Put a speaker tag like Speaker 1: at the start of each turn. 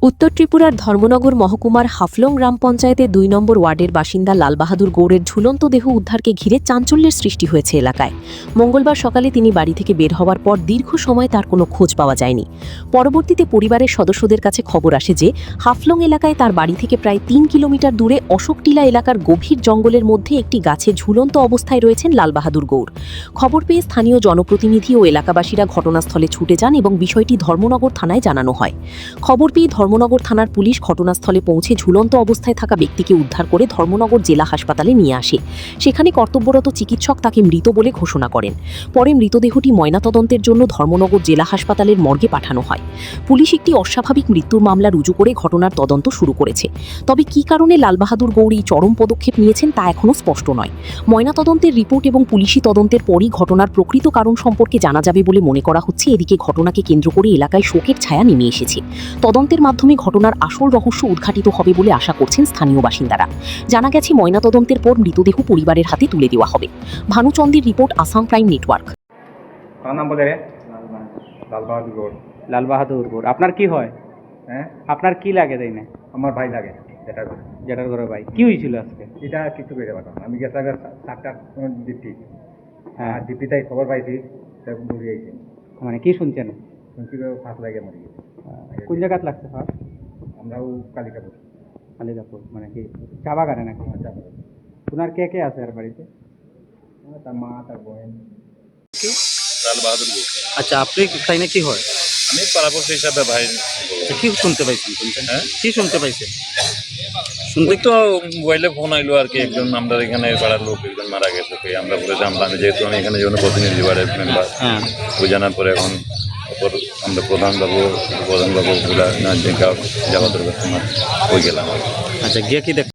Speaker 1: উত্তর ত্রিপুরার ধর্মনগর মহকুমার হাফলং গ্রাম পঞ্চায়েতের ২ নম্বর ওয়ার্ডের বাসিন্দা লালবাহাদুর গৌড়ের ঝুলন্ত দেহ উদ্ধারকে ঘিরে চাঞ্চল্যের সৃষ্টি হয়েছে এলাকায়। মঙ্গলবার সকালে তিনি বাড়ি থেকে বের হওয়ার পর দীর্ঘ সময় তার কোনো খোঁজ পাওয়া যায়নি। পরবর্তীতে পরিবারের সদস্যদের কাছে খবর আসে যে হাফলং এলাকায় তার বাড়ি থেকে প্রায় ৩ কিলোমিটার দূরে অশোকটিলা এলাকার গভীর জঙ্গলের মধ্যে একটি গাছে ঝুলন্ত অবস্থায় রয়েছেন লালবাহাদুর গৌড়। খবর পেয়ে স্থানীয় জনপ্রতিনিধি ও এলাকাবাসীরা ঘটনাস্থলে ছুটে যান এবং বিষয়টি ধর্মনগর থানায় জানানো হয়। খবর পেয়ে ধর্মনগর থানার পুলিশ ঘটনাস্থলে পৌঁছে ঝুলন্ত অবস্থায় থাকা ব্যক্তিকে উদ্ধার করে ধর্মনগর জেলা হাসপাতালে নিয়ে আসে। সেখানে কর্তব্যরত চিকিৎসক তাকে মৃত বলে ঘোষণা করেন। পরে মৃতদেহটি ময়নাতদন্তের জন্য ধর্মনগর জেলা হাসপাতালের মর্গে পাঠানো হয়। পুলিশ একটি অস্বাভাবিক মৃত্যুর মামলা রুজু করে ঘটনার তদন্ত শুরু করেছে। তবে কী কারণে লালবাহাদুর গৌড় এই চরম পদক্ষেপ নিয়েছেন তা এখনও স্পষ্ট নয়। ময়নাতদন্তের রিপোর্ট এবং পুলিশি তদন্তের পরই ঘটনার প্রকৃত কারণ সম্পর্কে জানা যাবে বলে মনে করা হচ্ছে। এদিকে ঘটনাকে কেন্দ্র করে এলাকায় শোকের ছায়া নেমে এসেছে। তদন্তের মাধ্যমে ঘটনার আসল রহস্য উদ্ঘাটিত হবে বলে আশা করছেন স্থানীয় বাসিন্দারা। জানা গেছে ময়নাতদন্তের পর মৃতদেহ পরিবারের হাতে তুলে দেওয়া হবে। ভানুচন্দ্রের report, Assam prime network.
Speaker 2: Lalbahadur Gaur আপনার কি হয়?
Speaker 3: হ্যাঁ,
Speaker 2: আপনার কি লাগে তাই না?
Speaker 3: আমার ভাই লাগে
Speaker 2: যেটার ঘরে ভাই কি হয়েছিল আজকে?
Speaker 3: এটা কিছু করে পারতাম আমি গেছে আগে সাতটার ডিপি।
Speaker 2: হ্যাঁ,
Speaker 3: ডিপিটাই খবর পাইছি দৌড়ি আইছি।
Speaker 2: মানে কি শুনছেন?
Speaker 3: শুনছি ফাঁস লাগে মরে গেছে।
Speaker 2: কোন জায়গাত লাগছে ফার্স্ট?
Speaker 3: আমরাও কালিকাপুর
Speaker 2: কালিকাপুর মানে কি চা বাগানে নাকি? ওনার কে কে আছে আর বাড়িতে?
Speaker 3: তার মা, তার বোন।
Speaker 4: লালবাহাদুর গৌড়।
Speaker 2: আচ্ছা, আপনি তাই না কি হয়?
Speaker 4: আমি পাড়াপড়শি হিসাবে ভাই।
Speaker 2: কি শুনতে পাইছেন?
Speaker 4: হ্যাঁ,
Speaker 2: কি শুনতে পাইছেন?
Speaker 4: শুনতে তো মোবাইলে ফোন আইলো আর কি, একজন আমরা এখানে পাড়ার লোক একজন মারা গেছে। আমরা বলে জানলাম, যেহেতু আমি এখানে জন্য প্রতিনিধি বাড়ির মেম্বার,
Speaker 2: হ্যাঁ,
Speaker 4: ওই জানার পরে এখন আমরা প্রধানবাবু গুলা যাওয়া দরকার, ওই গেলাম।
Speaker 2: আচ্ছা, গিয়ে কি দেখ